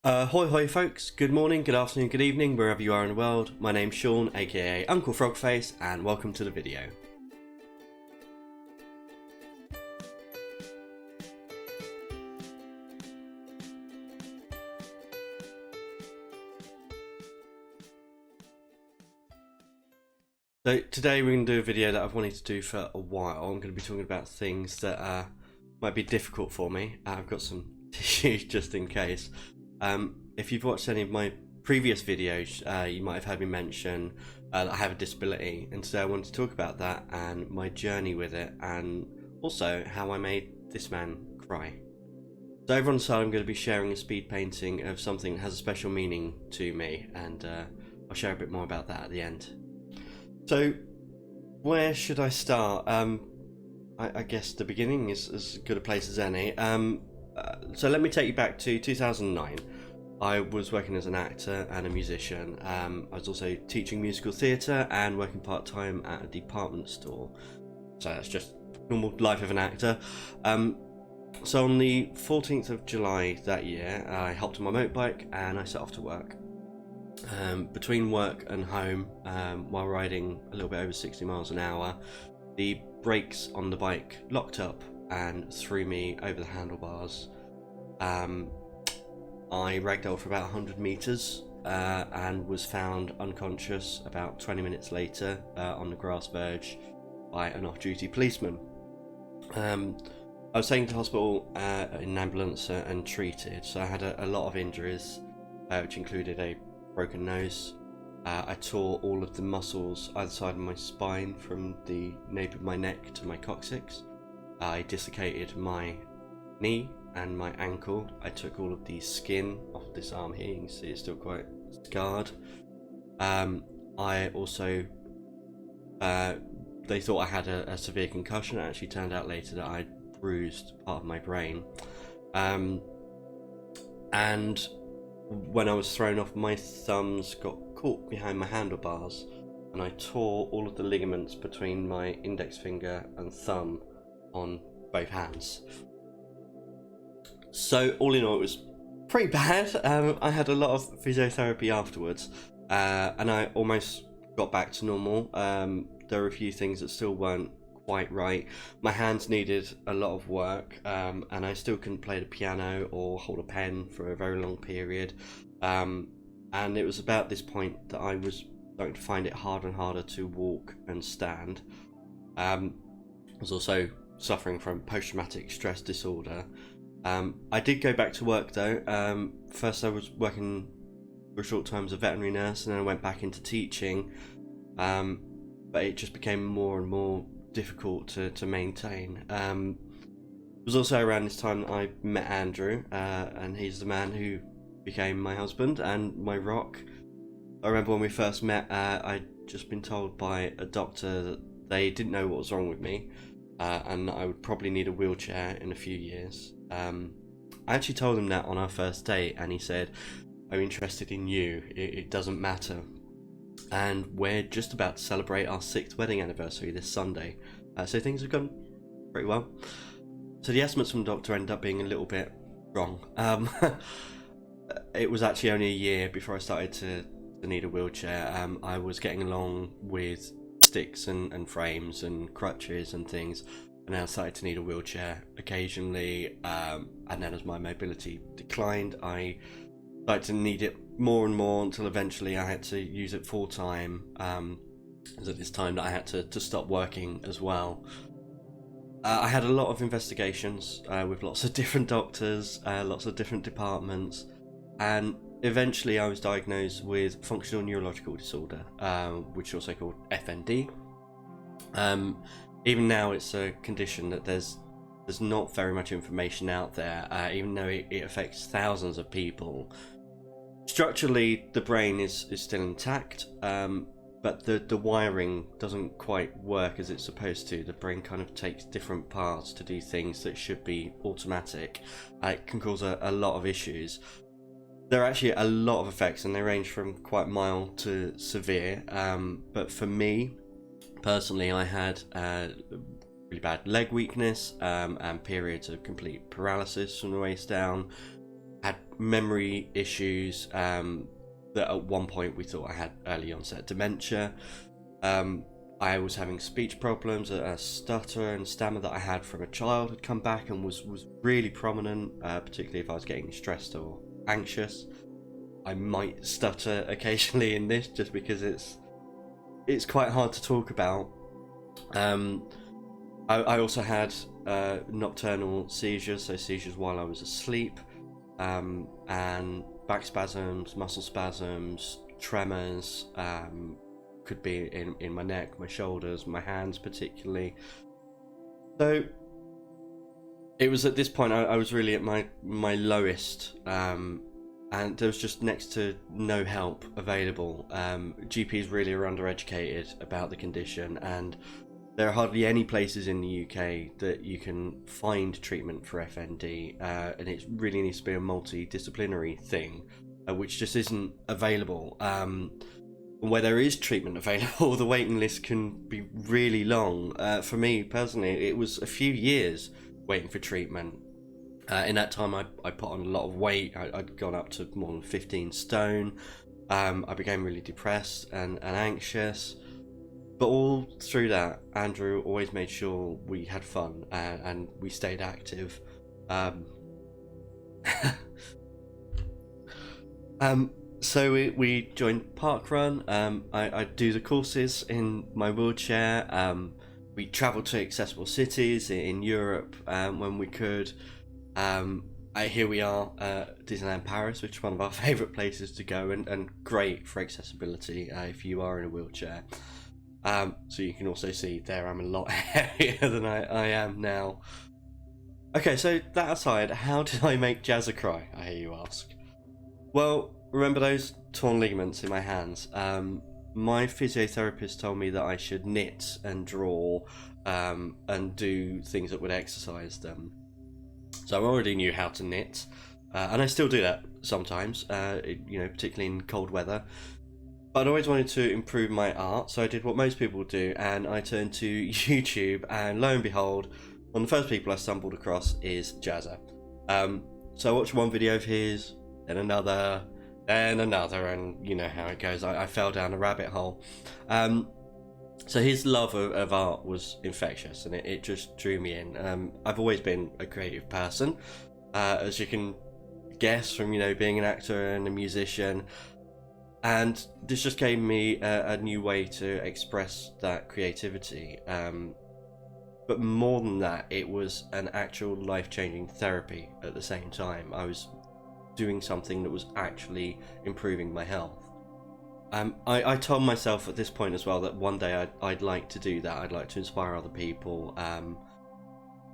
Hoi hoi folks, good morning, good afternoon, good evening, wherever you are in the world. My name's Sean, aka Uncle Frogface, and welcome to the video. So today we're going to do a video that I've wanted to do for a while. I'm going to be talking about things that might be difficult for me. I've got some tissues just in case. If you've watched any of my previous videos, you might have heard me mention that I have a disability, and today I want to talk about that and my journey with it, and also how I made this man cry. So over on the side I'm going to be sharing a speed painting of something that has a special meaning to me, and I'll share a bit more about that at the end. So where should I start? I guess the beginning is as good a place as any. So let me take you back to 2009. I was working as an actor and a musician. I was also teaching musical theatre and working part-time at a department store. So that's just normal life of an actor. So on the 14th of July that year, I hopped on my motorbike and I set off to work. Between work and home, while riding a little bit over 60 miles an hour, the brakes on the bike locked up and threw me over the handlebars. I ragdolled for about 100 meters and was found unconscious about 20 minutes later on the grass verge by an off-duty policeman. I was taken to hospital in an ambulance and treated. So I had a lot of injuries, which included a broken nose. I tore all of the muscles either side of my spine from the nape of my neck to my coccyx. I dislocated my knee and my ankle. I took all of the skin off this arm here. You can see it's still quite scarred. I also they thought I had a severe concussion. It actually turned out later that I bruised part of my brain. And when I was thrown off, my thumbs got caught behind my handlebars, and I tore all of the ligaments between my index finger and thumb on both hands. So all in all, it was pretty bad. I had a lot of physiotherapy afterwards, and I almost got back to normal. There were a few things that still weren't quite right. My hands needed a lot of work, and I still couldn't play the piano or hold a pen for a very long period. And it was about this point that I was starting to find it harder and harder to walk and stand. I was also suffering from post-traumatic stress disorder. I did go back to work though. First I was working for a short time as a veterinary nurse, and then I went back into teaching, but it just became more and more difficult to maintain. It was also around this time that I met Andrew, and he's the man who became my husband and my rock. I remember when we first met, I'd just been told by a doctor that they didn't know what was wrong with me, and that I would probably need a wheelchair in a few years. I actually told him that on our first date, and he said, "I'm interested in you, it doesn't matter." And we're just about to celebrate our 6th wedding anniversary this Sunday, so things have gone pretty well. So the estimates from the doctor ended up being a little bit wrong. It was actually only a year before I started to need a wheelchair. I was getting along with sticks and frames and crutches and things, and then I started to need a wheelchair occasionally, and then as my mobility declined, I started to need it more and more until eventually I had to use it full time. It was at this time that I had to stop working as well. I had a lot of investigations with lots of different doctors, lots of different departments, and eventually I was diagnosed with functional neurological disorder, which is also called FND. Even now it's a condition that there's not very much information out there, even though it affects thousands of people. Structurally, the brain is still intact, but the wiring doesn't quite work as it's supposed to. The brain kind of takes different parts to do things that should be automatic. It can cause a lot of issues. There are actually a lot of effects, and they range from quite mild to severe. But for me, personally, I had really bad leg weakness and periods of complete paralysis from the waist down. Had memory issues that at one point we thought I had early onset dementia. I was having speech problems, a stutter and stammer that I had from a child had come back and was really prominent, particularly if I was getting stressed or anxious. I might stutter occasionally in this just because it's quite hard to talk about. I also had nocturnal seizures, so seizures while I was asleep, and back spasms, muscle spasms, tremors, could be in my neck, my shoulders, my hands particularly. So it was at this point I was really at my lowest, and there was just next to no help available. GPs really are undereducated about the condition, and there are hardly any places in the UK that you can find treatment for FND, and it really needs to be a multidisciplinary thing, which just isn't available. Where there is treatment available, the waiting list can be really long. For me personally, it was a few years waiting for treatment. In that time, I put on a lot of weight. I'd gone up to more than 15 stone. I became really depressed and anxious. But all through that, Andrew always made sure we had fun and we stayed active. So we joined Parkrun. I do the courses in my wheelchair. We travelled to accessible cities in Europe when we could. Here we are, Disneyland Paris, which is one of our favourite places to go, and great for accessibility if you are in a wheelchair. So you can also see there I'm a lot heavier than I am now. Okay, so that aside, how did I make Jazza cry, I hear you ask? Well, remember those torn ligaments in my hands? My physiotherapist told me that I should knit and draw and do things that would exercise them. So I already knew how to knit, and I still do that sometimes, particularly in cold weather. But I'd always wanted to improve my art, so I did what most people do, and I turned to YouTube, and lo and behold, one of the first people I stumbled across is Jazza. So I watched one video of his, then another, and you know how it goes. I fell down a rabbit hole. So his love of art was infectious, and it just drew me in. I've always been a creative person, as you can guess from being an actor and a musician. And this just gave me a new way to express that creativity. But more than that, it was an actual life-changing therapy at the same time. I was doing something that was actually improving my health. I told myself at this point as well that one day I'd like to do that. I'd like to inspire other people.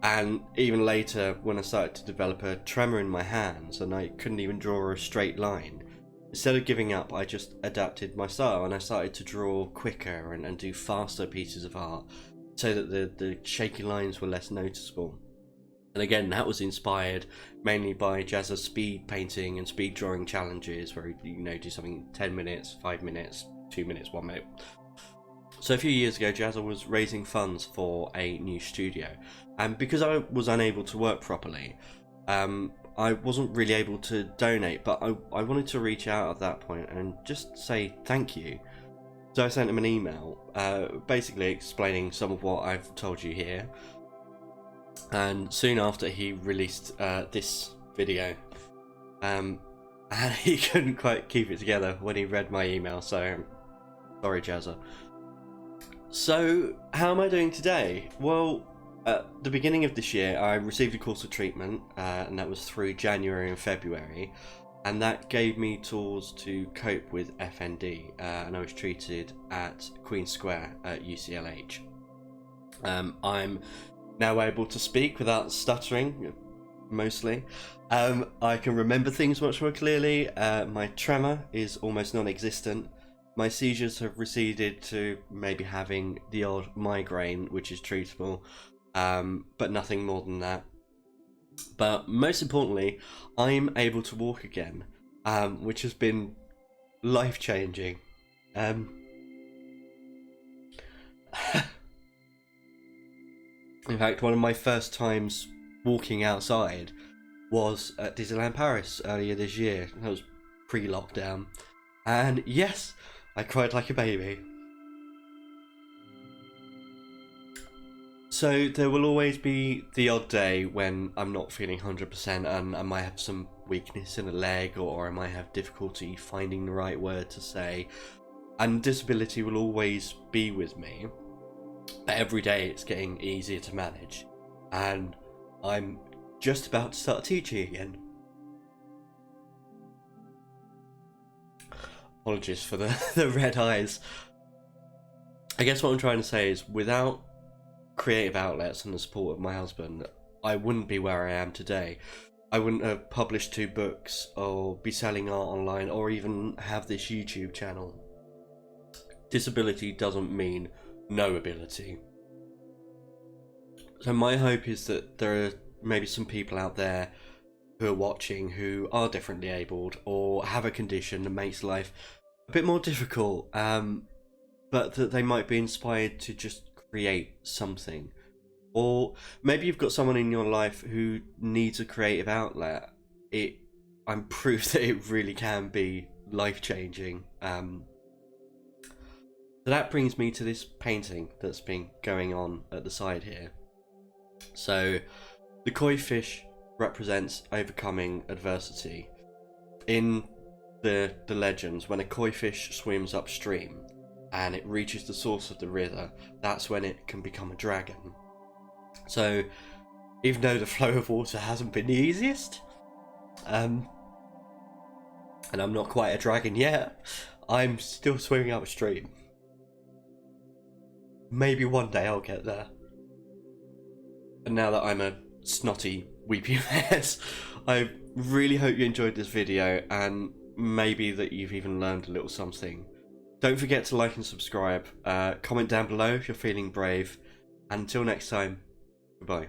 And even later, when I started to develop a tremor in my hands and I couldn't even draw a straight line, instead of giving up, I just adapted my style and I started to draw quicker and do faster pieces of art so that the shaky lines were less noticeable. And again, that was inspired mainly by Jazza's speed painting and speed drawing challenges where you do something 10 minutes, 5 minutes, 2 minutes, 1 minute. So a few years ago, Jazza was raising funds for a new studio. And because I was unable to work properly, I wasn't really able to donate, but I wanted to reach out at that point and just say thank you. So I sent him an email, basically explaining some of what I've told you here. And soon after, he released this video. And he couldn't quite keep it together when he read my email, so sorry, Jazza. So, how am I doing today? Well, at the beginning of this year, I received a course of treatment, and that was through January and February, and that gave me tools to cope with FND, and I was treated at Queen Square at UCLH. I'm now able to speak without stuttering, mostly. I can remember things much more clearly. My tremor is almost non-existent. My seizures have receded to maybe having the odd migraine, which is treatable. But nothing more than that. But most importantly, I'm able to walk again, which has been life-changing. In fact, one of my first times walking outside, was at Disneyland Paris earlier this year. That was pre-lockdown. And yes, I cried like a baby. So there will always be the odd day when I'm not feeling 100% and I might have some weakness in a leg, or I might have difficulty finding the right word to say. And disability will always be with me. But every day it's getting easier to manage. And I'm just about to start teaching again. Apologies for the red eyes. I guess what I'm trying to say is, without creative outlets and the support of my husband, I wouldn't be where I am today. I wouldn't have published 2 books, or be selling art online, or even have this YouTube channel. Disability doesn't mean no ability. So my hope is that there are maybe some people out there who are watching who are differently abled or have a condition that makes life a bit more difficult, but that they might be inspired to just create something. Or maybe you've got someone in your life who needs a creative outlet. I'm proof that it really can be life-changing. So that brings me to this painting that's been going on at the side here. So the koi fish represents overcoming adversity. In the legends, when a koi fish swims upstream and it reaches the source of the river, that's when it can become a dragon. So even though the flow of water hasn't been the easiest, and I'm not quite a dragon yet, I'm still swimming upstream. Maybe one day I'll get there. And now that I'm a snotty, weepy mess, I really hope you enjoyed this video, and maybe that you've even learned a little something. Don't forget to like and subscribe. Comment down below if you're feeling brave. And until next time, goodbye.